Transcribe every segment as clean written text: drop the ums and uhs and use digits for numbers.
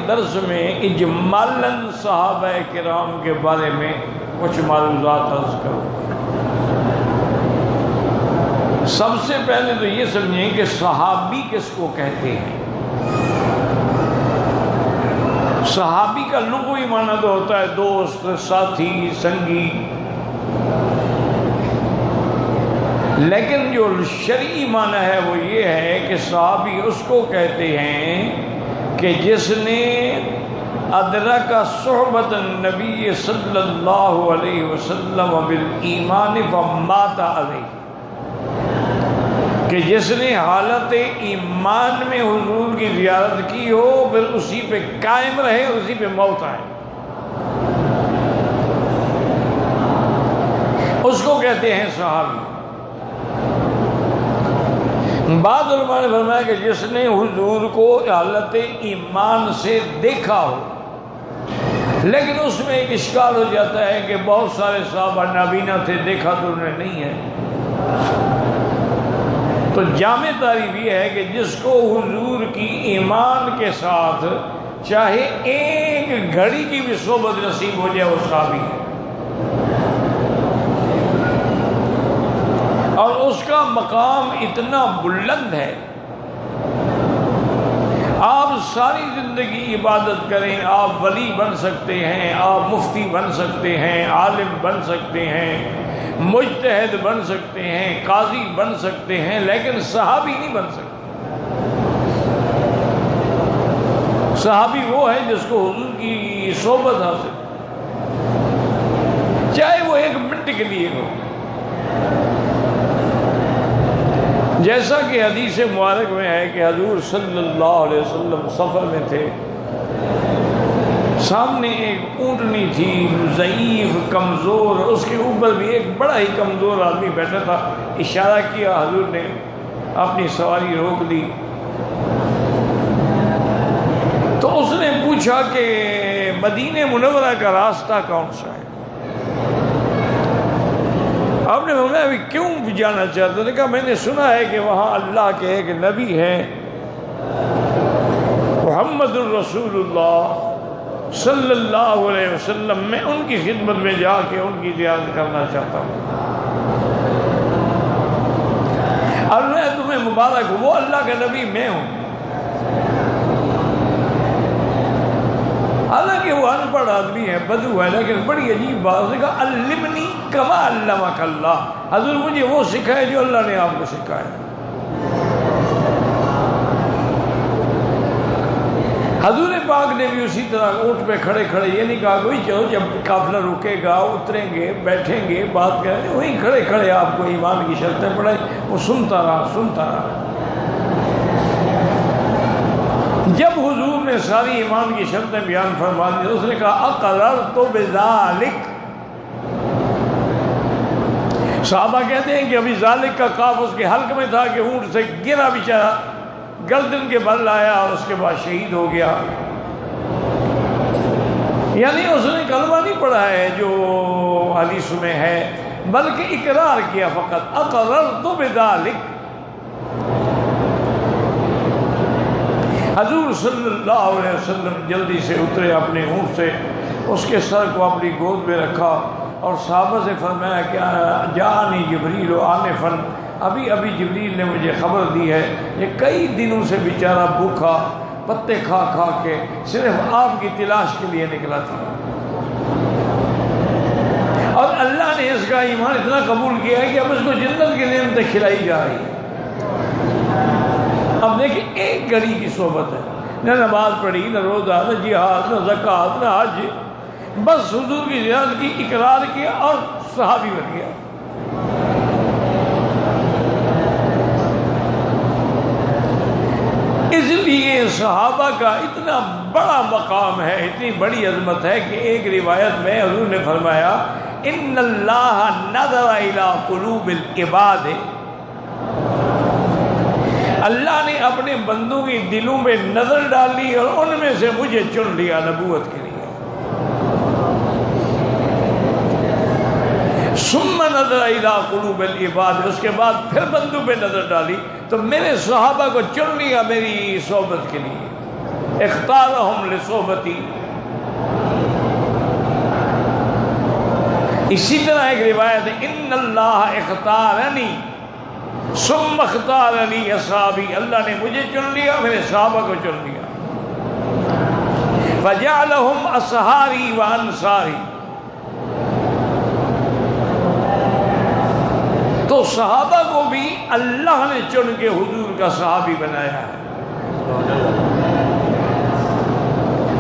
درس میں اجمالاً صحابہ کرام کے بارے میں کچھ معلومات عرض کروں۔ سب سے پہلے تو یہ سمجھیں کہ صحابی کس کو کہتے ہیں۔ صحابی کا لغوی معنی تو ہوتا ہے دوست، ساتھی، سنگی، لیکن جو شرعی معنی ہے وہ یہ ہے کہ صحابی اس کو کہتے ہیں کہ جس نے ادرک صحبت النبی صلی اللہ علیہ وسلم بالایمان فمات علیہ، کہ جس نے حالت ایمان میں حضور کی زیارت کی ہو پھر اسی پہ قائم رہے، اسی پہ موت آئے، اس کو کہتے ہیں صحابی۔ بعض علماء نے فرمایا کہ جس نے حضور کو حالت ایمان سے دیکھا ہو، لیکن اس میں ایک اشکال ہو جاتا ہے کہ بہت سارے صحابہ نابینا تھے، دیکھا تو انہیں نہیں ہے، تو جامع تعریف یہ ہے کہ جس کو حضور کی ایمان کے ساتھ چاہے ایک گھڑی کی بھی صحبت نصیب ہو جائے وہ صحابی ہے، اور اس کا مقام اتنا بلند ہے، آپ ساری زندگی عبادت کریں، آپ ولی بن سکتے ہیں، آپ مفتی بن سکتے ہیں، عالم بن سکتے ہیں، مجتہد بن سکتے ہیں، قاضی بن سکتے ہیں، لیکن صحابی نہیں بن سکتے۔ صحابی وہ ہے جس کو حضور کی صحبت حاصل، چاہے وہ ایک منٹ کے لیے ہو، جیسا کہ حدیث مبارک میں ہے کہ حضور صلی اللہ علیہ وسلم سفر میں تھے، سامنے ایک اونٹنی تھی ضعیف کمزور، اس کے اوپر بھی ایک بڑا ہی کمزور آدمی بیٹھا تھا، اشارہ کیا، حضور نے اپنی سواری روک دی، تو اس نے پوچھا کہ مدینہ منورہ کا راستہ کون سا ہے؟ آپ نے فرمایا ابھی کیوں جانا چاہتے؟ نے کہا میں نے سنا ہے کہ وہاں اللہ کے ایک نبی ہیں محمد الرسول اللہ صلی اللہ علیہ وسلم، میں ان کی خدمت میں جا کے ان کی زیارت کرنا چاہتا ہوں، اور میں تمہیں مبارک ہوں، وہ اللہ کا نبی میں ہوں۔ حالانکہ وہ ان پڑھ آدمی ہے، بدو ہے، لیکن بڑی عجیب بات ہے کہ علمنی کما علمک اللہ، حضور مجھے وہ سکھائے جو اللہ نے آپ کو سکھایا۔ حضور پاک نے بھی اسی طرح اونٹ پہ کھڑے کھڑے یہ نہیں کہا کوئی چلو جب قافلہ رکے گا اتریں گے بیٹھیں گے بات کریں گے، وہیں کھڑے کھڑے آپ کو ایمان کی شرطیں پڑھائی، وہ سنتا رہا۔ جب حضور نے ساری ایمان کی شرطیں بیان فرما دی، اس نے کہا اقررت بذالک، صحابہ کہتے ہیں کہ ابھی ذالک کا کاف اس کے حلق میں تھا کہ اونٹ سے گرا بیچارہ، گردن کے بل آیا اور اس کے بعد شہید ہو گیا۔ یعنی اس نے کلمہ نہیں پڑھا ہے جو حدیث میں ہے، بلکہ اقرار کیا فقط، اقررت بذالک۔ حضور صلی اللہ علیہ وسلم جلدی سے اترے اپنے اونٹ سے، اس کے سر کو اپنی گود میں رکھا اور صحابہ سے فرمایا کہ جاءنی جبریل آنفاً، ابھی جبریل نے مجھے خبر دی ہے، یہ کئی دنوں سے بیچارہ بھوکا پتے کھا کھا کے صرف آپ کی تلاش کے لیے نکلا تھا، اور اللہ نے اس کا ایمان اتنا قبول کیا ہے کہ اب اس کو جنت کی نعمتیں کھلائی جا رہی ہیں۔ اب دیکھیں ایک گھڑی کی صحبت ہے، نہ نماز پڑھی، نہ روزہ، نہ جہاد، نہ زکوٰۃ، نہ حج، بس حضور کی زیارت کی، اقرار کیا اور صحابی بن گیا۔ اس لیے صحابہ کا اتنا بڑا مقام ہے، اتنی بڑی عظمت ہے کہ ایک روایت میں حضور نے فرمایا ان اللہ نظر الی قلوب العباد، اللہ نے اپنے بندوں کی دلوں میں نظر ڈالی اور ان میں سے مجھے چن لیا نبوت کے لیے۔ ثم نظر الی قلوب العباد، اس کے بعد پھر بندوں پہ نظر ڈالی تو میرے صحابہ کو چن لیا میری صحبت کے لیے۔ اختارہم لصحبتی. اسی طرح ایک روایت ہے ان اللہ اختارنی ثم اختارنی اصحابی، اللہ نے مجھے چن لیا، میرے صحابہ کو چن لیا. فجعلہم اصحاری وانصاری، تو صحابہ کو بھی اللہ نے چن کے حضور کا صحابی بنایا ہے.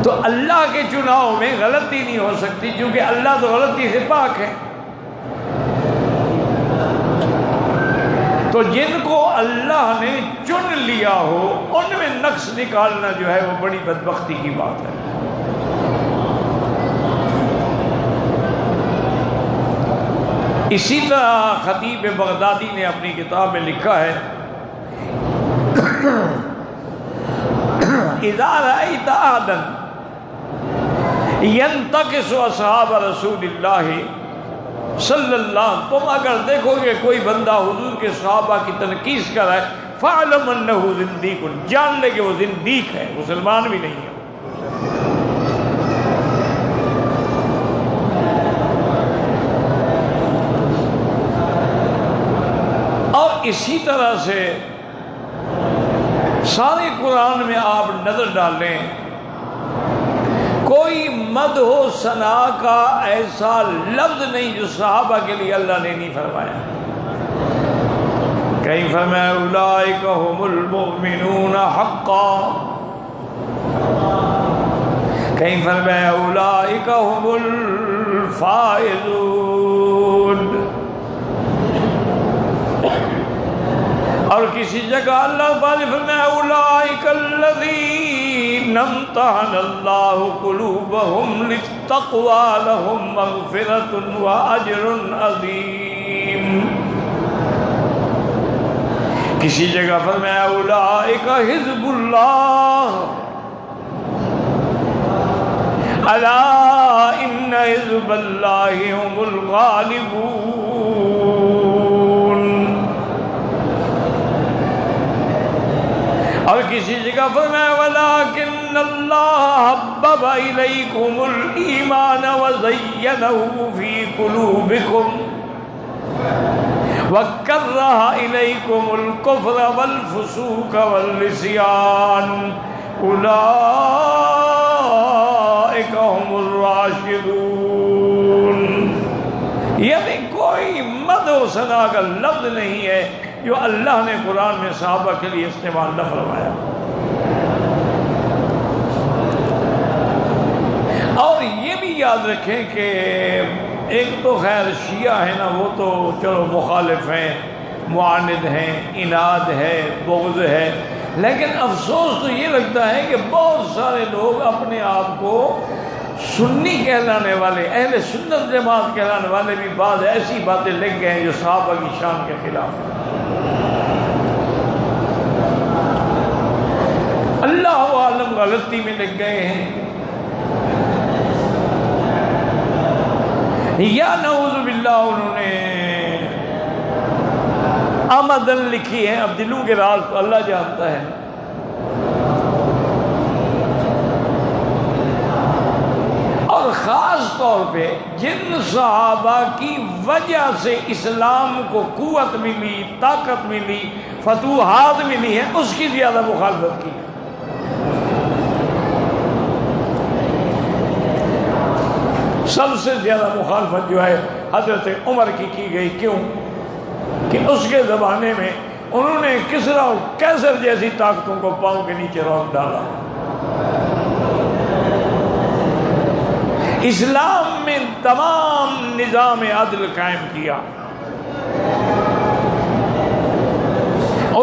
تو اللہ کے چناؤ میں غلطی نہیں ہو سکتی، کیونکہ اللہ تو غلطی سے پاک ہے. تو جن کو اللہ نے چن لیا ہو ان میں نقص نکالنا جو ہے وہ بڑی بدبختی کی بات ہے. اسی طرح خطیب بغدادی نے اپنی کتاب میں لکھا ہے اذا رأیت احدا ینتقص اصحاب رسول اللہ صلی اللہ، تم اگر دیکھو گے کوئی بندہ حضور کے صحابہ کی تنقیص کر رہا ہے، فاعلم انہ زندیق، جان لے کہ وہ زندیق ہے، مسلمان بھی نہیں ہے. اور اسی طرح سے سارے قرآن میں آپ نظر ڈالیں، کوئی مدح و ثنا کا ایسا لفظ نہیں جو صحابہ کے لیے اللہ نے نہیں فرمایا. کہیں فرمایا اولئک هم المؤمنون حقا، کہیں فرمایا اولئک هم الفائزون، اور کسی جگہ اللہ تعالی فرمایا اولئک الذین امتحن اللہ قلوبہم للتقوی لہم مغفرۃ واجر عظیم. کسی جگہ فرمایا اولئک حزب اللہ الا ان حزب اللہ هم الغالبون. اور کسی جگہ فرمایا وَلَٰكِنَّ اللَّهَ حَبَّبَ إِلَيْكُمُ الْإِيمَانَ وَزَيَّنَهُ فِي قُلُوبِكُمْ وَكَرَّهَ إِلَيْكُمُ الْكُفْرَ وَالْفُسُوقَ وَالْعِصْيَانَ أُولَٰئِكَ هُمُ الرَّاشِدُونَ. یعنی کوئی مدح و ثنا کا لفظ نہیں ہے جو اللہ نے قرآن میں صحابہ کے لیے استعمال نہ فرمایا. اور یہ بھی یاد رکھیں کہ ایک تو خیر شیعہ ہے نا، وہ تو چلو مخالف ہیں، معاند ہیں، اناد ہے، بغض ہے، لیکن افسوس تو یہ لگتا ہے کہ بہت سارے لوگ اپنے آپ کو سنی کہلانے والے، اہل سنت جماعت کہلانے والے بھی بعض ایسی باتیں لکھ گئے ہیں جو صحابہ کی شان کے خلاف ہیں. اللہ عالم غلطی میں لگ گئے ہیں، یا نعوذ باللہ انہوں نے آمدن لکھی ہے. اب دلوں کے راز تو اللہ جانتا ہے. اور خاص طور پہ جن صحابہ کی وجہ سے اسلام کو قوت ملی، طاقت ملی، فتوحات ملی ہے، اس کی زیادہ مخالفت کی. سب سے زیادہ مخالفت جو ہے حضرت عمر کی گئی. کیوں؟ کہ اس کے زمانے میں انہوں نے کسریٰ اور قیصر جیسی طاقتوں کو پاؤں کے نیچے روک ڈالا. اسلام میں تمام نظام عدل قائم کیا.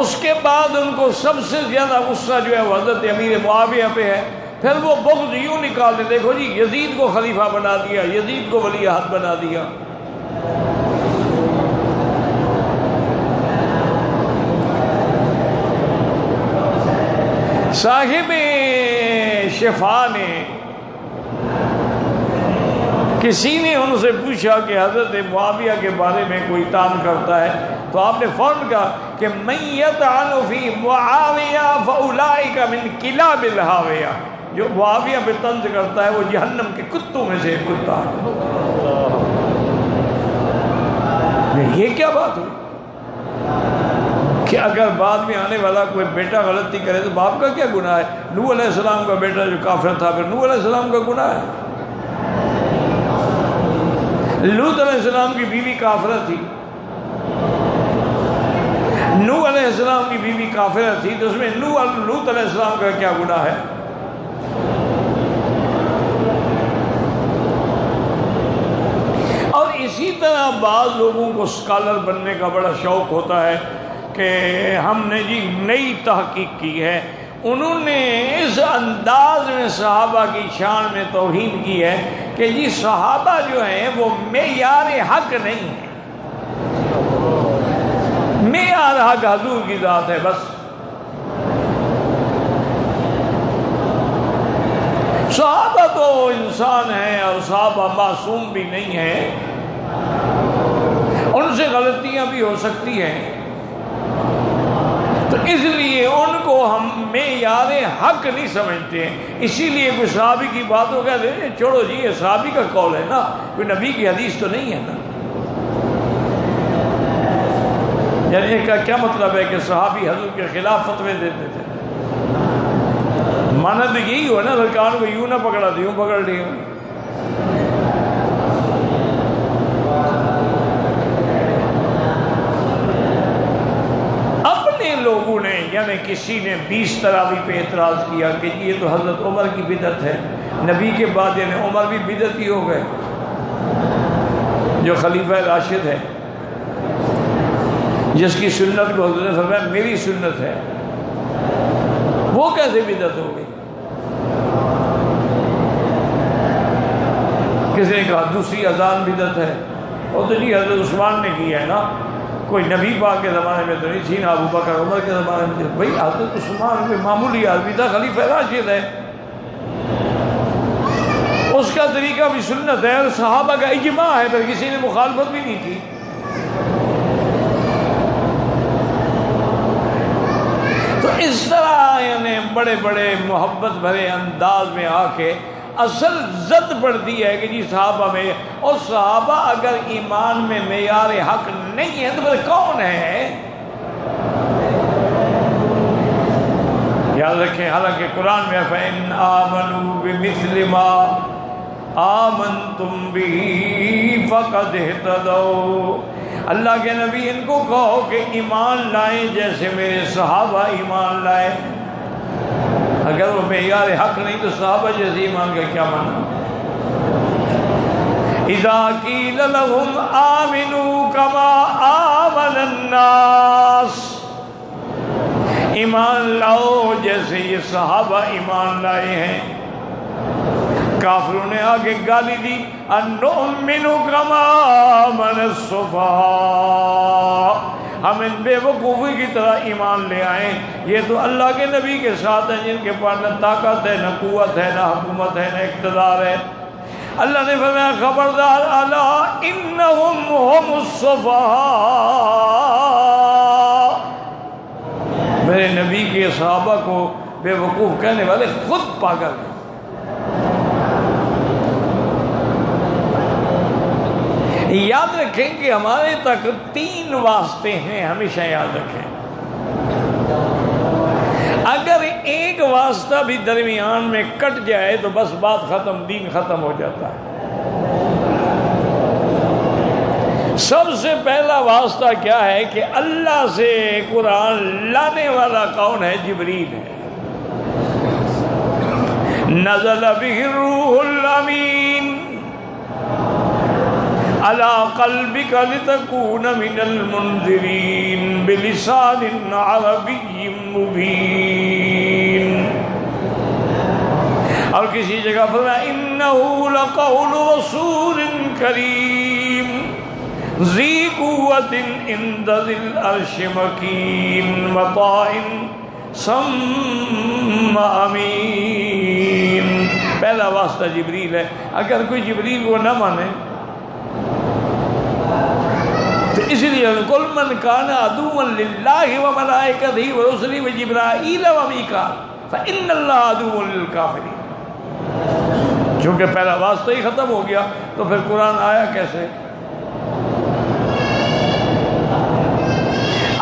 اس کے بعد ان کو سب سے زیادہ غصہ جو ہے وہ حضرت امیر معاویہ پہ ہے. پھر وہ بغض یوں نکالتے، دیکھو جی یزید کو خلیفہ بنا دیا، یزید کو ولی عہد بنا دیا. صاحب شفا نے کسی نے ان سے پوچھا کہ حضرت معاویہ کے بارے میں کوئی تان کرتا ہے، تو آپ نے فوراً کہا کہ من یطعن فی معاویہ فاولئک من کلاب الہاویہ، جو معاویہ پہ طنز کرتا ہے وہ جہنم کے کتوں میں سے ایک کتا ہے۔ یہ کیا بات ہوئی کہ اگر بعد میں آنے والا کوئی بیٹا غلطی کرے تو باپ کا کیا گناہ ہے؟ نوح علیہ السلام کا بیٹا جو کافر تھا پھر نوح علیہ السلام کا گناہ ہے؟ لوط علیہ السلام کی بیوی کافرہ تھی، نوح علیہ السلام کی بیوی کافرہ تھی، تو اس میں لوط علیہ السلام کا کیا گناہ ہے؟ اور اسی طرح بعض لوگوں کو اسکالر بننے کا بڑا شوق ہوتا ہے کہ ہم نے جی نئی تحقیق کی ہے، انہوں نے اس انداز میں صحابہ کی شان میں توہین کی ہے کہ جی صحابہ جو ہیں وہ معیار حق نہیں ہے، معیار حق حضور کی ذات ہے بس۔ صحابہ تو انسان ہیں اور صحابہ معصوم بھی نہیں ہیں، ان سے غلطیاں بھی ہو سکتی ہیں، تو اس لیے ان کو ہم معیار حق نہیں سمجھتے ہیں۔ اسی لیے کوئی صحابی کی بات ہو کہتے ہیں چھوڑو جی یہ صحابی کا قول ہے نا، کوئی نبی کی حدیث تو نہیں ہے نا۔ یعنی اس کا کیا مطلب ہے کہ صحابی حضور کے خلاف فتوے دیتے تھے؟ مانا تو یہی ہو نا، لڑکان کو یوں نہ پکڑا تو یوں پکڑ لیا۔ لوگوں نے یعنی کسی نے 20 تراویح پہ اعتراض کیا کہ یہ تو حضرت عمر کی بدعت ہے، نبی کے بعد یعنی عمر بھی بدعتی ہو گئے جو خلیفہ راشد ہے، جس کی سنت کو حضرت نے فرمایا میری سنت ہے، وہ کیسے بدعت ہو گئی؟ کسی نے کہا دوسری اذان بدعت ہے، وہ تو جی حضرت عثمان نے کی ہے نا، کوئی نبی پاک کے زمانے میں تو نہیں تھی نا، ابو بکر عمر کے زمانے میں تھی۔ بھائی حضرت عثمان کوئی معمولی آدمی تھا، خلیفہ راشد ہے، اس کا طریقہ بھی سنت ہے اور صحابہ کا اجماع ہے، پھر کسی نے مخالفت بھی نہیں کی۔ تو اس طرح یعنی بڑے بڑے محبت بھرے انداز میں آ کے اصل زد پڑتی ہے کہ جی صحابہ میں، اور صحابہ اگر ایمان میں معیار حق نہیں ہے تو پھر کون ہے؟ یاد رکھیں، حالانکہ قرآن میں فَإِنْ آمَنُوا بِمِثْلِ مَا آمَنْتُمْ بِهِ فَقَدْ اهْتَدَوْا، اللہ کے نبی ان کو کہو کہ ایمان لائیں جیسے میرے صحابہ ایمان لائے۔ اگر وہ معیار حق نہیں تو صحابہ جیسے ایمان کا کیا معنی؟ اِذَا قِيلَ لَهُمْ آمِنُوا كَمَا آمَنَ النَّاسِ، ایمان لاؤ جیسے یہ صحابہ ایمان لائے ہیں۔ کافروں نے آگے گالی دی اَنُؤْمِنُ كَمَا آمَنَ السُّفَهَاءُ، ہم ان بے وقوفی کی طرح ایمان لے آئیں، یہ تو اللہ کے نبی کے ساتھ ہیں جن کے پاس نہ طاقت ہے، نہ قوت ہے، نہ حکومت ہے، نہ اقتدار ہے۔ اللہ نے فرمایا خبردار الا انہم ہم الصفہاء، میرے نبی کے صحابہ کو بے وقوف کہنے والے خود پاگل ہیں۔ یاد رکھیں کہ ہمارے تک 3 واسطے ہیں، ہمیشہ یاد رکھیں، اگر ایک واسطہ بھی درمیان میں کٹ جائے تو بس بات ختم، دین ختم ہو جاتا ہے۔ سب سے پہلا واسطہ کیا ہے کہ اللہ سے قرآن لانے والا کون ہے؟ جبریل ہے۔ نزل به الروح الامین علی قلبک لتکون من المنذرین بلسان عربی مبین، اور کسی جگہ فرمایا انہ لقول رسول کریم ذی قوت عند ذی العرش مکین مطاع ثم امین۔ پہلا واسطہ جبریل ہے۔ اگر کوئی جبریل کو نہ مانے تو اس لیے قل من کان عدوا للہ وملائکتہ ورسلہ وجبرائیل ومیکال فإن اللہ عدو للکافرین۔ چونکہ پہلا واسطہ ہی ختم ہو گیا تو پھر قرآن آیا کیسے؟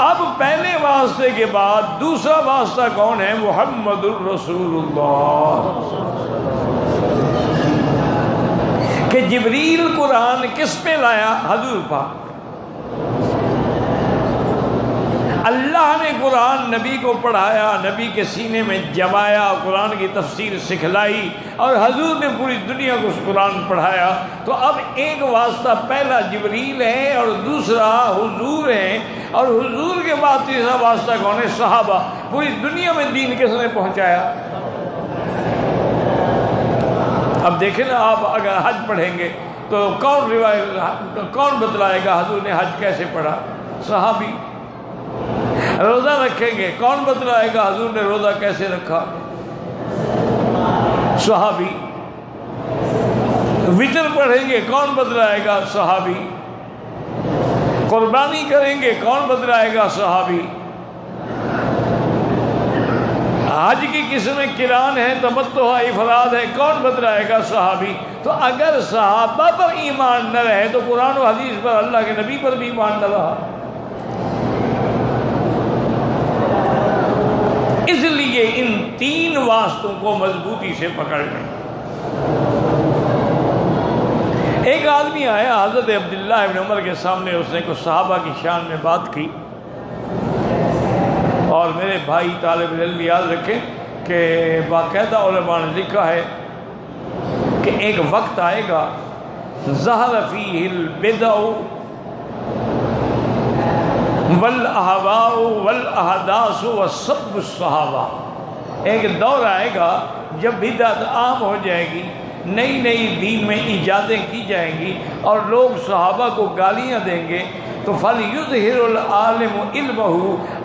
اب پہلے واسطے کے بعد دوسرا واسطہ کون ہے؟ محمد الرسول اللہ، کہ جبریل قرآن کس پہ لایا؟ حضور پاک۔ اللہ نے قرآن نبی کو پڑھایا، نبی کے سینے میں جمایا، قرآن کی تفسیر سکھلائی، اور حضور نے پوری دنیا کو اس قرآن پڑھایا۔ تو اب ایک واسطہ پہلا جبریل ہے اور دوسرا حضور ہے، اور حضور کے بعد تیسرا واسطہ کون ہے؟ صحابہ۔ پوری دنیا میں دین کس نے پہنچایا؟ اب دیکھیں نا، آپ اگر حج پڑھیں گے تو کون بتلائے گا حضور نے حج کیسے پڑھا؟ صحابی۔ روزہ رکھیں گے کون بتلائے گا حضور نے روزہ کیسے رکھا؟ صحابی۔ وتر پڑھیں گے کون بتلائے گا؟ صحابی۔ قربانی کریں گے کون بتلائے گا؟ صحابی۔ حج کی قسمیں قران ہے، تمتع ہے، افراد ہے، کون بتلائے گا؟ صحابی۔ تو اگر صحابہ پر ایمان نہ رہے تو قرآن و حدیث پر، اللہ کے نبی پر بھی ایمان نہ رہا۔ اس لیے ان تین واسطوں کو مضبوطی سے پکڑ لیں۔ ایک آدمی آیا حضرت عبداللہ ابن عمر کے سامنے، اس نے کچھ صحابہ کی شان میں بات کی، اور میرے بھائی طالب علم یاد رکھیں کہ باقاعدہ علماء نے لکھا ہے کہ ایک وقت آئے گا ظہر فیہ البدع والاہواء والاحداث وسب الصحابہ۔ ایک دور آئے گا جب بدعت عام ہو جائے گی، نئی نئی دین میں ایجادیں کی جائیں گی، اور لوگ صحابہ کو گالیاں دیں گے۔ تو فَلْيُظْهِرُ الْعَالِمُ عِلْمَهُ،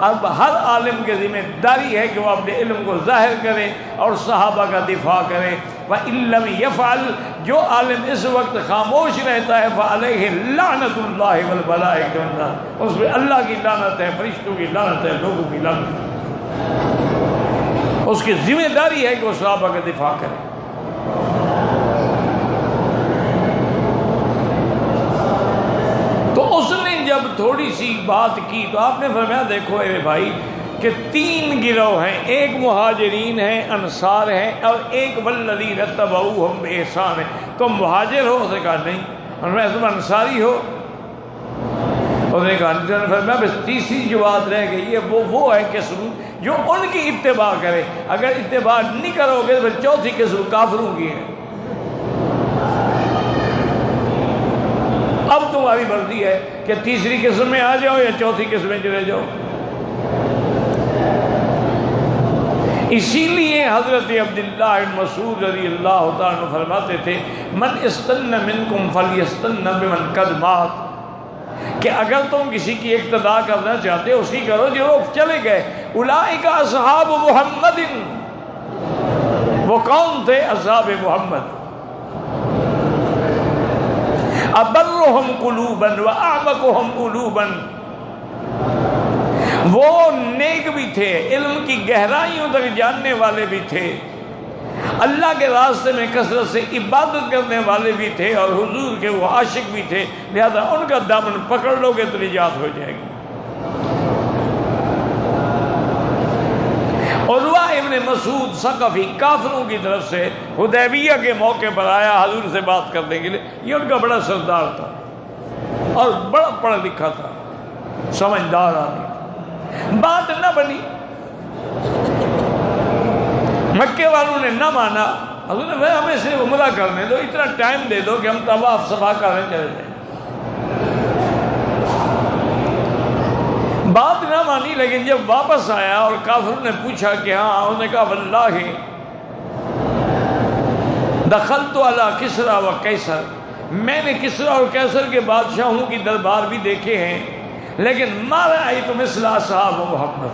اب ہر عالم کے ذمہ داری ہے کہ وہ اپنے علم کو ظاہر کرے اور صحابہ کا دفاع کرے۔ وَإِن لَّمْ يَفْعَلْ، جو عالم اس وقت خاموش رہتا ہے، فَعَلَيْهِ لَعْنَةُ اللَّهِ وَالْمَلَائِكَةِ وَالنَّاسِ، اس پہ اللہ کی لعنت ہے، فرشتوں کی لعنت ہے، لوگوں کی لعنت ہے۔ اس کی ذمہ داری ہے کہ وہ صحابہ کا دفاع کرے۔ تو اس نے جب تھوڑی سی بات کی تو آپ نے فرمایا دیکھو اے بھائی کہ تین گروہ ہیں، ایک مہاجرین ہیں، انصار ہیں، اور ایک والذین اتبعوہم بإحسان ہے۔ تم مہاجر ہو؟ اس نے کہا نہیں۔ اور میں تم انصاری ہو؟ اس نے کہا نہیں۔ فرمایا بس تیسری جو بات رہ گئی ہے وہ ہے قسم جو ان کی اتباع کرے، اگر اتباع نہیں کرو گے تو چوتھی قسم کافروں کی ہے۔ اب تمہاری مرضی ہے کہ تیسری قسم میں آ جاؤ یا چوتھی قسم میں چلے جاؤ۔ اسی لیے حضرت عبداللہ بن مسعود رضی اللہ تعالیٰ عنہ فرماتے تھے من استن منکم فلیستن بمن قد مات، کہ اگر تم کسی کی اقتداء کرنا چاہتے ہو اسی کرو جو لوگ چلے گئے۔ اولئک اصحاب محمد، وہ کون تھے؟ اصحاب محمد۔ ابرہم قلوبا واعمقہم قلوبا، وہ نیک بھی تھے، علم کی گہرائیوں تک جاننے والے بھی تھے، اللہ کے راستے میں کثرت سے عبادت کرنے والے بھی تھے، اور حضور کے وہ عاشق بھی تھے، لہذا ان کا دامن پکڑ لو گے تو نجات ہو جائے گی۔ عروہ ابن مسعود ثقفی کافروں کی طرف سے حدیبیہ کے موقع پر آیا حضور سے بات کرنے کے لیے۔ یہ ان کا بڑا سردار تھا اور بڑا پڑھا لکھا تھا، سمجھدار آدمی۔ بات نہ بنی، مکے والوں نے نہ مانا۔ حضور نے کہا ہمیں صرف عمرہ کرنے دو، اتنا ٹائم دے دو کہ ہم طواف صفا کرنے چلے جائیں۔ بات نہ مانی، لیکن جب واپس آیا اور کافروں نے پوچھا کہ ہاں، انہوں نے کہا واللہ دخلت علی کسریٰ و قیصر، میں نے کسریٰ اور قیصر کے بادشاہوں کی دربار بھی دیکھے ہیں، لیکن ما رأیت مثل اصحاب محمد،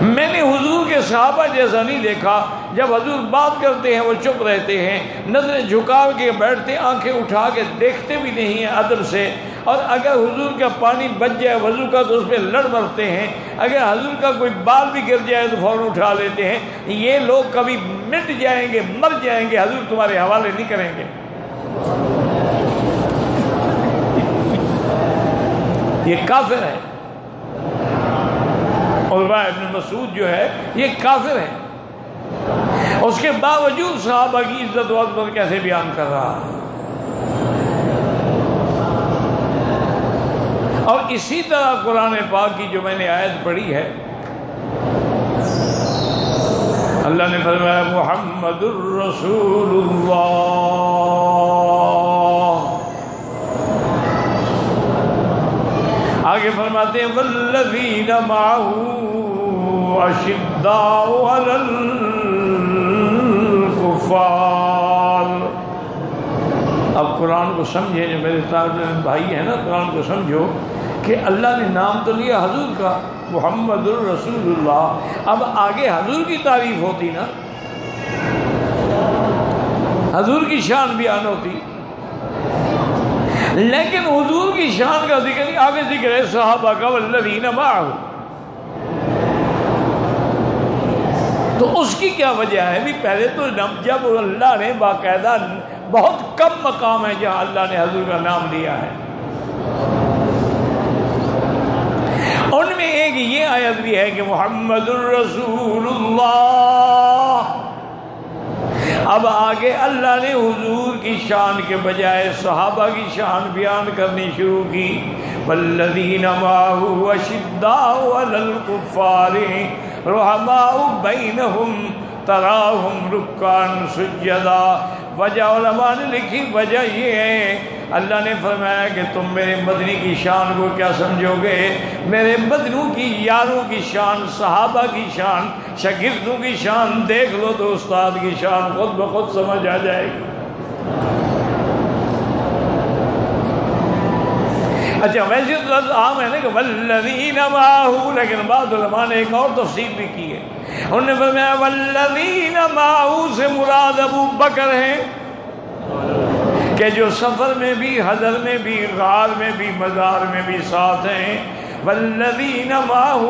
میں نے حضور کے صحابہ جیسا نہیں دیکھا۔ جب حضور بات کرتے ہیں وہ چپ رہتے ہیں، نظریں جھکا کے بیٹھتے، آنکھیں اٹھا کے دیکھتے بھی نہیں ہیں ادب سے، اور اگر حضور کا پانی بچ جائے وضو کا تو اس پہ لڑ مرتے ہیں، اگر حضور کا کوئی بال بھی گر جائے تو فوراً اٹھا لیتے ہیں۔ یہ لوگ کبھی مٹ جائیں گے، مر جائیں گے، حضور تمہارے حوالے نہیں کریں گے۔ یہ کافر ہے، عروہ ابن مسعود جو ہے یہ کافر ہے، اس کے باوجود صحابہ کی عزت و عظمت کیسے بیان کر رہا ہے۔ اور اسی طرح قرآن پاک کی جو میں نے آیت پڑھی ہے، اللہ نے فرمایا محمد الرسول اللہ، آگے فرماتے ہیں والذین معہ اشداء علی الکفار۔ اب قرآن کو سمجھے، جو میرے طالب علم بھائی ہیں نا، قرآن کو سمجھو کہ اللہ نے نام تو لیا حضور کا، محمد الرسول اللہ، اب آگے حضور کی تعریف ہوتی نا، حضور کی شان بیان ہوتی، لیکن حضور کی شان کا ذکر نہیں، آگے ذکر ہے صحابہ کا والذین معہ، تو اس کی کیا وجہ ہے؟ بھی پہلے تو جب اللہ نے باقاعدہ، بہت کم مقام ہے جہاں اللہ نے حضور کا نام لیا ہے، ان میں ایک یہ آیت بھی ہے کہ محمد الرسول اللہ۔ اب آگے اللہ نے حضور کی شان کے بجائے صحابہ کی شان بیان کرنی شروع کی، والذین معہ اشداء علی الکفار رحماء بینہم تراہم رکعا سجدا۔ وجہ علماء نے لکھی، وجہ یہ ہے اللہ نے فرمایا کہ تم میرے مدنی کی شان کو کیا سمجھو گے، میرے مدنوں کی یاروں کی شان، صحابہ کی شان، شاگردوں کی شان دیکھ لو تو استاد کی شان خود بخود سمجھ آ جائے گی۔ اچھا ویسے تو لفظ عام ہے نا کہ والذین معہ، لیکن بعض علماء نے ایک اور تفسیر بھی کی ہے، انہوں نے فرمایا والذین معہ سے مراد ابو بکر ہیں، کہ جو سفر میں بھی، حضر میں بھی، غار میں بھی، مزار میں بھی ساتھ ہیں۔ والذین معہ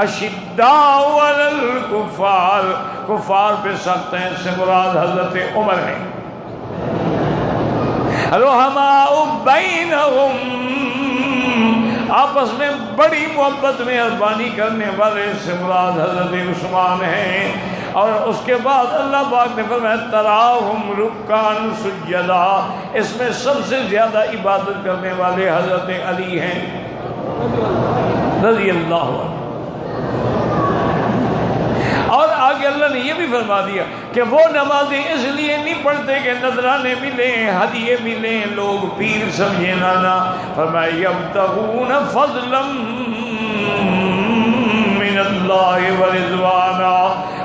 اشداء علی الکفار، کفار پہ سخت ہیں، اس سے مراد حضرت عمر ہیں۔ رحماء بینہم، آپس میں بڑی محبت میں مہربانی کرنے والے، اس سے مراد حضرت عثمان ہیں۔ اور اس کے بعد اللہ پاک نے فرمایا تراہم رکعا سجدا، اس میں سب سے زیادہ عبادت کرنے والے حضرت علی ہیں رضی اللہ عنہ۔ اور آگے اللہ نے یہ بھی فرما دیا کہ وہ نمازیں اس لیے نہیں پڑھتے کہ نذرانے ملیں، ہدیے ملیں، لوگ پیر سمجھے نانا، فرمایا یبتغون فضلا من اللہ ورضوانا،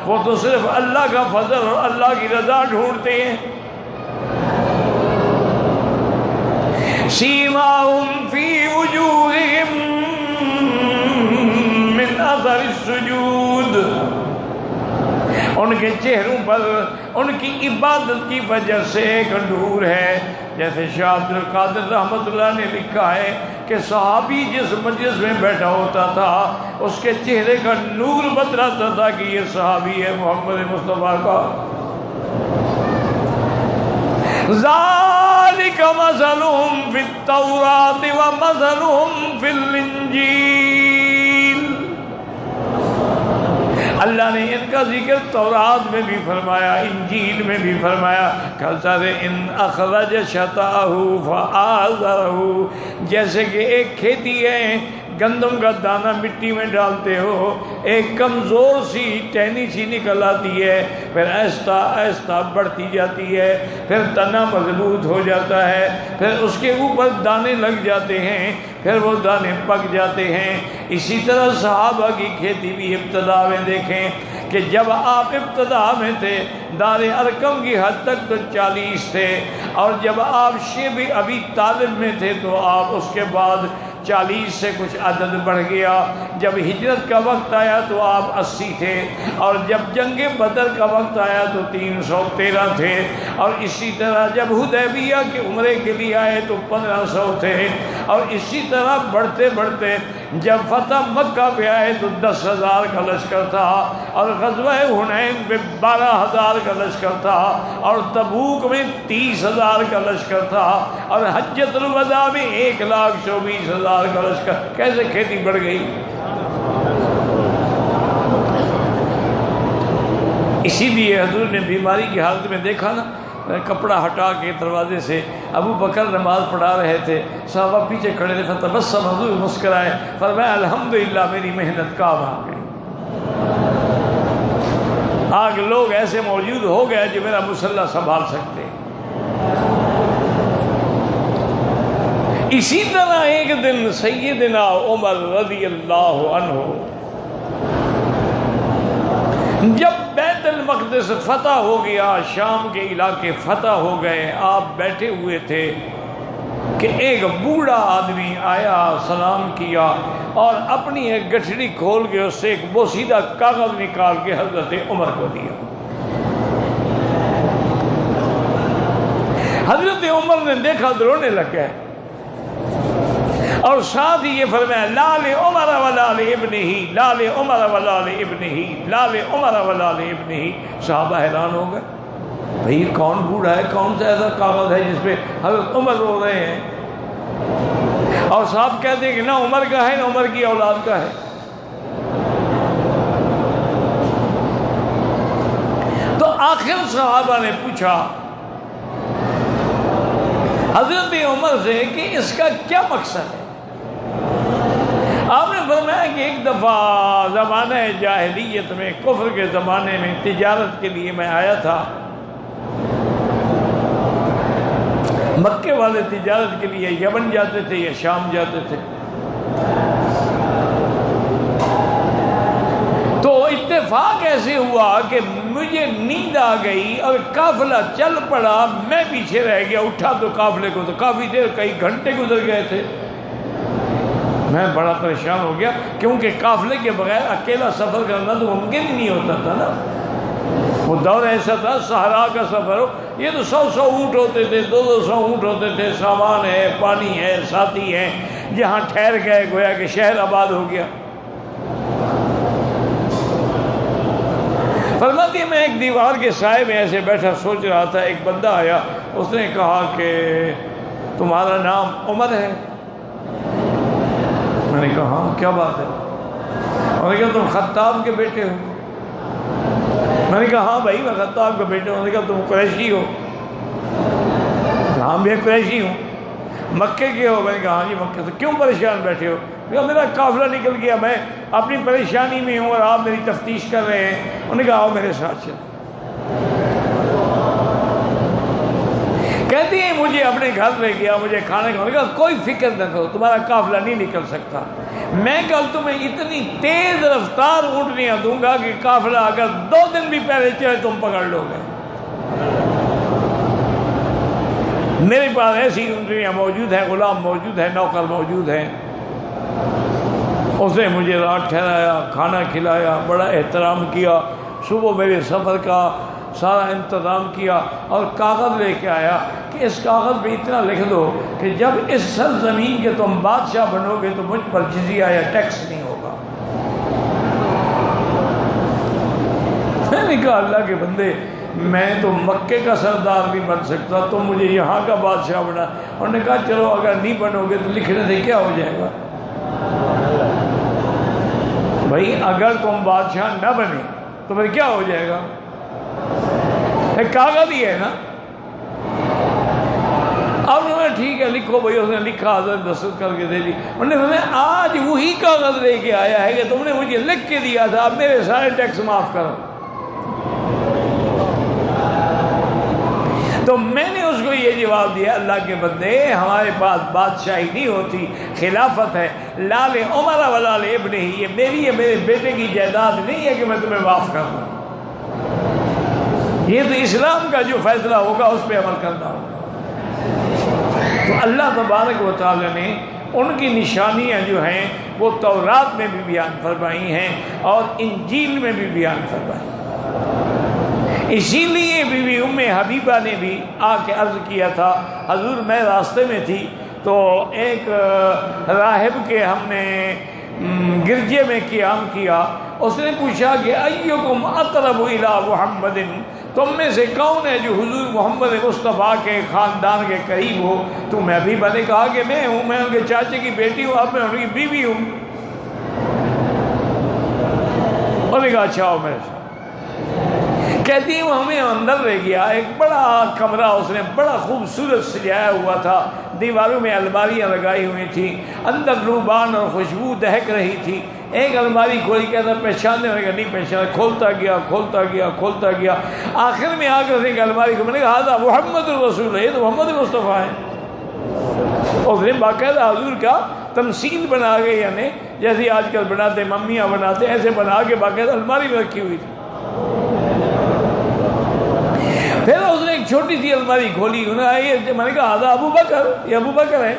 وہ تو صرف اللہ کا فضل اور اللہ کی رضا ڈھونڈتے ہیں۔ سیماہم فی وجوہہم من اثر السجود، ان کے چہروں پر ان کی عبادت کی وجہ سے ایک نور ہے۔ جیسے شاہ عبد القادر رحمۃ اللہ نے لکھا ہے کہ صحابی جس مجلس میں بیٹھا ہوتا تھا اس کے چہرے کا نور بتلاتا تھا کہ یہ صحابی ہے محمد مصطفیٰ کا۔ ذالک مثلہم فی التوراۃ ومثلہم فی الانجیل، اللہ نے ان کا ذکر تورات میں بھی فرمایا، انجیل میں بھی فرمایا، کَذَرْعٍ إِنْ أَخْرَجَ شَطْأَهُ فَآزَرَهُ، جیسے کہ ایک کھیتی ہے، گندم کا دانہ مٹی میں ڈالتے ہو، ایک کمزور سی ٹہنی سی نکل آتی ہے، پھر آہستہ آہستہ بڑھتی جاتی ہے، پھر تنا مضبوط ہو جاتا ہے، پھر اس کے اوپر دانے لگ جاتے ہیں، پھر وہ دانے پک جاتے ہیں۔ اسی طرح صحابہ کی کھیتی بھی ابتدا میں دیکھیں کہ جب آپ ابتدا میں تھے دار ارقم کی حد تک تو 40 تھے، اور جب آپ شیب ابی طالب میں تھے تو آپ اس کے بعد 40 سے کچھ عدد بڑھ گیا۔ جب ہجرت کا وقت آیا تو آپ 80 تھے، اور جب جنگ بدر کا وقت آیا تو 313 تھے، اور اسی طرح جب حدیبیہ کے عمرے کے لیے آئے تو 1500 تھے، اور اسی طرح بڑھتے بڑھتے جب فتح مکہ پہ آئے تو 10,000 کا لشکر تھا، اور غزوہ حنین پہ 12,000 کا لشکر تھا، اور تبوک میں 30,000 کا لشکر تھا، اور حجۃ الوداع میں 1,24,000 کا لشکر۔ کیسے کھیتی بڑھ گئی؟ اسی لیے حضور نے بیماری کی حالت میں دیکھا نا، کپڑا ہٹا کے دروازے سے ابو بکر نماز پڑھا رہے تھے، صحابہ پیچھے کھڑے تھے، فتبسم، حضور مسکرائے، فرمایا الحمدللہ میری محنت کام آ گئی۔ آج لوگ ایسے موجود ہو گئے جو میرا مصلی سنبھال سکتے۔ اسی طرح ایک دن سیدنا عمر رضی اللہ عنہ جب بیت المقدس فتح ہو گیا، شام کے علاقے فتح ہو گئے، آپ بیٹھے ہوئے تھے کہ ایک بوڑھا آدمی آیا، سلام کیا، اور اپنی ایک گٹھڑی کھول کے اس سے ایک بوسیدہ کاغذ نکال کے حضرت عمر کو دیا۔ حضرت عمر نے دیکھا تو رونے لگ گئے، اور ساتھ ہی یہ فرمایا لال عمر ولال ابنہ، لال عمر ولال ابنہ، لال عمر ولال ابنہ۔ صحابہ حیران ہو گئے، بھئی کون بوڑھا ہے، کون سا ایسا کاغذ ہے جس پہ حضرت عمر رو رہے ہیں؟ اور صاحب کہتے ہیں کہ نہ عمر کا ہے نہ عمر کی اولاد کا ہے۔ تو آخر صحابہ نے پوچھا حضرت عمر سے کہ اس کا کیا مقصد ہے؟ آپ نے فرمایا کہ ایک دفعہ زمانہ جاہلیت میں، کفر کے زمانے میں تجارت کے لیے میں آیا تھا، مکے والے تجارت کے لیے یمن جاتے تھے یا شام جاتے تھے، تو اتفاق ایسے ہوا کہ مجھے نیند آ گئی اور قافلہ چل پڑا، میں پیچھے رہ گیا، اٹھا تو قافلے کو تو کافی دیر، کئی گھنٹے گزر گئے تھے۔ میں بڑا پریشان ہو گیا، کیونکہ قافلے کے بغیر اکیلا سفر کرنا تو ممکن ہی نہیں ہوتا تھا نا۔ وہ دور ایسا تھا صحرا کا سفر ہو، یہ تو 100 اونٹ ہوتے تھے، 200 اونٹ ہوتے تھے، سامان ہے، پانی ہے، ساتھی ہے، جہاں ٹھہر گئے گویا کہ شہر آباد ہو گیا۔ فرماتی ہے میں ایک دیوار کے سائے میں ایسے بیٹھا سوچ رہا تھا، ایک بندہ آیا، اس نے کہا کہ تمہارا نام عمر ہے؟ میں نے کہا ہاں، کیا بات ہے؟ انہوں نے کہا تم خطاب کے بیٹے ہو؟ میں نے کہا ہاں بھائی میں خطاب کا بیٹا ہوں۔ انہوں نے کہا تم قریشی ہو؟ ہاں میں قریشی ہوں۔ مکے کے ہو؟ میں نے کہا ہاں جی مکے سے۔ کیوں پریشان بیٹھے ہو؟ میرا قافلہ نکل گیا، میں اپنی پریشانی میں ہوں اور آپ میری تفتیش کر رہے ہیں۔ انہوں نے کہا آؤ میرے ساتھ چلو۔ کہتی ہیں مجھے اپنے گھر لے گیا، مجھے کھانے کا، کہا کوئی فکر نہ کرو، تمہارا قافلہ نہیں نکل سکتا، میں کل تمہیں اتنی تیز رفتار اونٹنیاں دوں گا کہ قافلہ اگر 2 دن بھی پہلے چلے تم پکڑ لو گے۔ میرے پاس ایسی اونٹنیاں موجود ہیں، غلام موجود ہیں، نوکر موجود ہیں۔ اس نے مجھے رات ٹھہرایا، کھانا کھلایا، بڑا احترام کیا، صبح میرے سفر کا سارا انتظام کیا، اور کاغذ لے کے آیا کہ اس کاغذ پہ اتنا لکھ دو کہ جب اس سرزمین کے تم بادشاہ بنو گے تو مجھ پر جزیہ یا ٹیکس نہیں ہوگا۔ میں نے کہا اللہ کے بندے، میں تو مکے کا سردار نہیں بن سکتا، تم مجھے یہاں کا بادشاہ بنا۔ انہوں نے کہا چلو اگر نہیں بنو گے تو لکھنے سے کیا ہو جائے گا؟ بھائی اگر تم بادشاہ نہ بنے تو پھر کیا ہو جائے گا؟ ایک کاغذ ہی ہے نا۔ اب انہوں نے ٹھیک ہے لکھو بھائی، اس نے لکھا، حضرت دستخط کر کے دے دی۔ انہوں نے فرمایا آج وہی کاغذ لے کے آیا ہے کہ تم نے مجھے لکھ کے دیا تھا، اب میرے سارے ٹیکس معاف کرو۔ تو میں نے اس کو یہ جواب دیا اللہ کے بندے، ہمارے پاس بادشاہی نہیں ہوتی، خلافت ہے، لال عمر ولال ابنہ، یہ میری ہے، میرے بیٹے کی جائیداد نہیں ہے کہ میں تمہیں معاف کر دوں۔ یہ تو اسلام کا جو فیصلہ ہوگا اس پہ عمل کرنا ہوگا۔ تو اللہ تبارک و تعالی نے ان کی نشانیاں جو ہیں وہ تورات میں بھی بیان فرمائی ہیں اور انجیل میں بھی بیان فرمائی۔ اسی لیے بی بی ام حبیبہ نے بھی آ کے عرض کیا تھا، حضور میں راستے میں تھی تو ایک راہب کے ہم نے گرجے میں قیام کیا، اس نے پوچھا کہ ایکم اقرب الی محمد، تم میں سے کون ہے جو حضور محمد مصطفیٰ کے خاندان کے قریب ہو؟ تو میں حبیبہ نے کہا کہ میں ہوں، میں ان کے چاچے کی بیٹی ہوں، اب میں ان کی بیوی ہوں۔ انہوں نے کہا اچھا آؤ میرے ساتھ۔ کہتی وہ ہمیں اندر لے گیا، ایک بڑا کمرہ اس نے بڑا خوبصورت سجایا ہوا تھا، دیواروں میں الماریاں لگائی ہوئی تھیں، اندر روبان اور خوشبو دہک رہی تھی۔ ایک الماری کھولی، کہتا پہچاننے لگا، نہیں پہچانا، کھولتا گیا کھولتا گیا کھولتا گیا، آخر میں آ کر ایک الماری کو میں نے کہا ہذا محمد الرسول ہے، یہ تو محمد مصطفیٰ ہے۔ اس نے باقاعدہ حضور کا تمثیل بنا کے، یعنی جیسے آج کل بناتے ممیاں بناتے، ایسے بنا کے باقاعدہ الماری میں رکھی ہوئی تھی۔ پھر اس نے ایک چھوٹی سی الماری کھولی، میں نے کہا ہذا ابو بکر، یہ ابو بکر ہے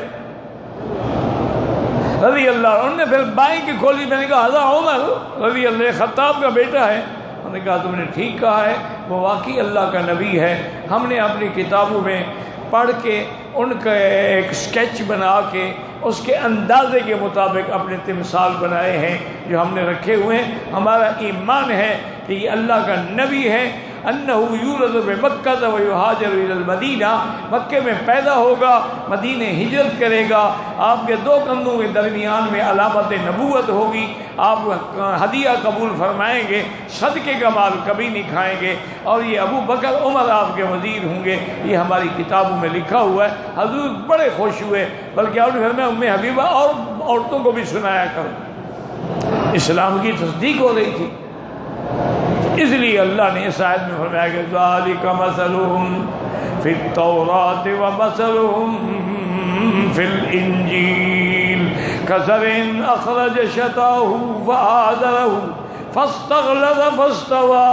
رضی اللہ عنہ۔ انہوں نے پھر بائیں کی کھولی، میں نے کہا ہذا عمر رضی اللہ، خطاب کا بیٹا ہے۔ انہوں نے کہا تم نے ٹھیک کہا ہے، وہ واقعی اللہ کا نبی ہے۔ ہم نے اپنی کتابوں میں پڑھ کے ان کا ایک سکیچ بنا کے اس کے اندازے کے مطابق اپنے تمثال بنائے ہیں جو ہم نے رکھے ہوئے ہیں۔ ہمارا ایمان ہے کہ یہ اللہ کا نبی ہے۔ انہ یولد بمکہ ویہاجر الی المدینہ، مکے میں پیدا ہوگا، مدینہ ہجرت کرے گا، آپ کے دو کندھوں کے درمیان میں علامت نبوت ہوگی، آپ ہدیہ قبول فرمائیں گے، صدقے کا مال کبھی نہیں کھائیں گے، اور یہ ابو بکر عمر آپ کے وزیر ہوں گے۔ یہ ہماری کتابوں میں لکھا ہوا ہے۔ حضور بڑے خوش ہوئے، بلکہ اور گھر میں ام حبیبہ اور عورتوں کو بھی سنایا کرو، اسلام کی تصدیق ہو رہی تھی۔ اس لیے اللہ نے اس آیت میں فرمایا کہ ذالک مثلہم فی التوراۃ ومثلہم فی الانجیل کزرع اخرج شطأہ فآزرہ فاستغلظ فاستوى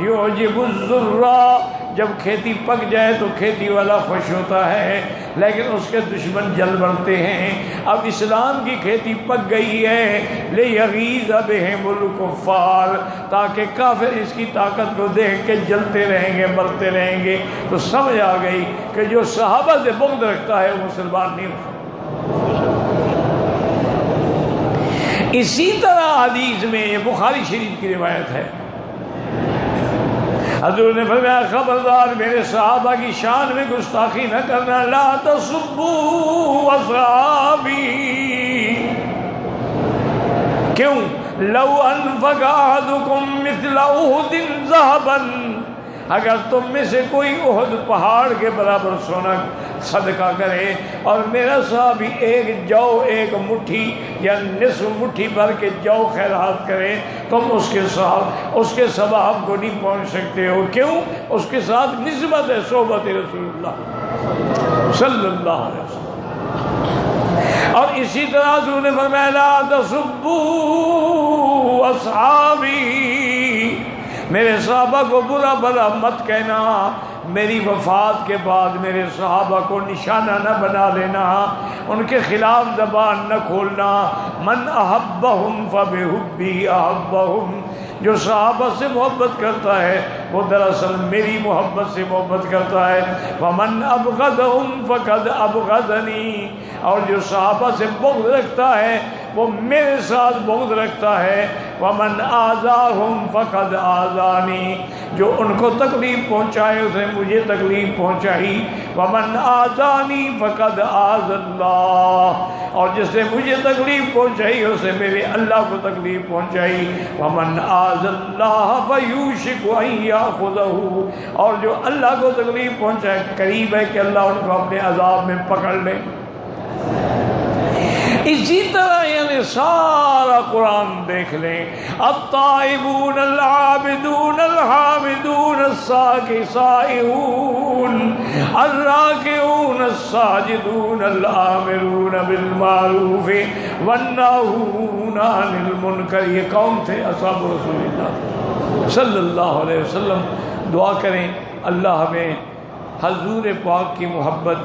یعجب الزراع، جب کھیتی پک جائے تو کھیتی والا خوش ہوتا ہے، لیکن اس کے دشمن جل بڑھتے ہیں۔ اب اسلام کی کھیتی پک گئی ہے، لیغیظ بہم الکفار، تاکہ کافر اس کی طاقت کو دیکھ کے جلتے رہیں گے، مرتے رہیں گے۔ تو سمجھ آ گئی کہ جو صحابہ سے بغض رکھتا ہے وہ مسلمان نہیں ہوتا۔ اسی طرح حدیث میں، یہ بخاری شریف کی روایت ہے، حضور نے فرمایا خبردار میرے صحابہ کی شان میں گستاخی نہ کرنا، لا تسبوا اصحابی، کیوں؟ لو انفق احدکم مثل احد ذهبا، اگر تم میں سے کوئی احد پہاڑ کے برابر سونا صدقہ کرے اور میرا صحابی ایک جو، ایک مٹھی یا نصف مٹھی بھر کے جو خیرات کرے، تم اس کے ساتھ اس کے ثواب کو نہیں پہنچ سکتے ہو۔ کیوں؟ اس کے ساتھ نسبت ہے صحبت رسول اللہ صلی اللہ علیہ وسلم۔ اور اسی طرح حضور نے فرمایا لا تسبوا اصحابی، میرے صحابہ کو برا بھلا مت کہنا، میری وفات کے بعد میرے صحابہ کو نشانہ نہ بنا لینا، ان کے خلاف زبان نہ کھولنا۔ من احبہم فبحبی احبہم، جو صحابہ سے محبت کرتا ہے وہ دراصل میری محبت سے محبت کرتا ہے۔ ومن ابغضہم فقد ابغضنی، اور جو صحابہ سے بغض رکھتا ہے وہ میرے ساتھ بغض رکھتا ہے۔ ومن آذاہم فقد آذانی، جو ان کو تکلیف پہنچائے اسے مجھے تکلیف پہنچائی۔ ومن آذانی فقد آذ اللہ، اور جس نے مجھے تکلیف پہنچائی اسے میرے اللہ کو تکلیف پہنچائی۔ ومن آذ اللہ فیوشک ان یاخذہ، اور جو اللہ کو تکلیف پہنچائے قریب ہے کہ اللہ ان کو اپنے عذاب میں پکڑ لے۔ اسی طرح یعنی سارا قرآن دیکھ لیں، الطائبون العابدون الحامدون السائحون الراکعون الساجدون الآمرون بالمعروف والناہون عن المنکر۔ یہ کون تھے؟ اصحاب رسول اللہ صلی اللہ علیہ وسلم۔ دعا کریں اللہ ہمیں حضور پاک کی محبت،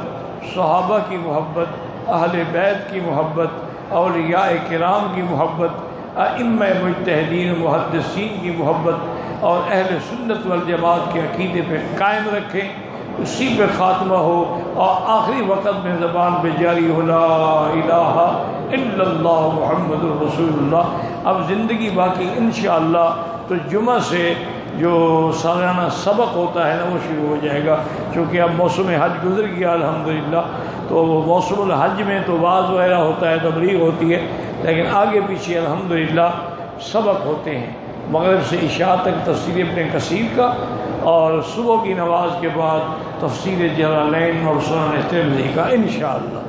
صحابہ کی محبت اہل بیت کی محبت، اولیاء کرام کی محبت، ائمہ مجتہدین و محدثین کی محبت اور اہل سنت والجماعت کے عقیدے پہ قائم رکھیں، اسی پہ خاتمہ ہو اور آخری وقت میں زبان پہ جاری ہو لا الہ الا اللہ محمد رسول اللہ۔ اب زندگی باقی انشاءاللہ تو جمعہ سے جو سالانہ سبق ہوتا ہے نا وہ شروع ہو جائے گا، چونکہ اب موسم حج گزر گیا الحمدللہ، تو موسم الحج میں تو وعظ وغیرہ ہوتا ہے، تبلیغ ہوتی ہے، لیکن آگے پیچھے الحمدللہ سبق ہوتے ہیں، مغرب سے عشاء تک تفسیر ابن کثیر کا، اور صبح کی نماز کے بعد تفسیر جلالین اور سنن ترمذی کا انشاءاللہ۔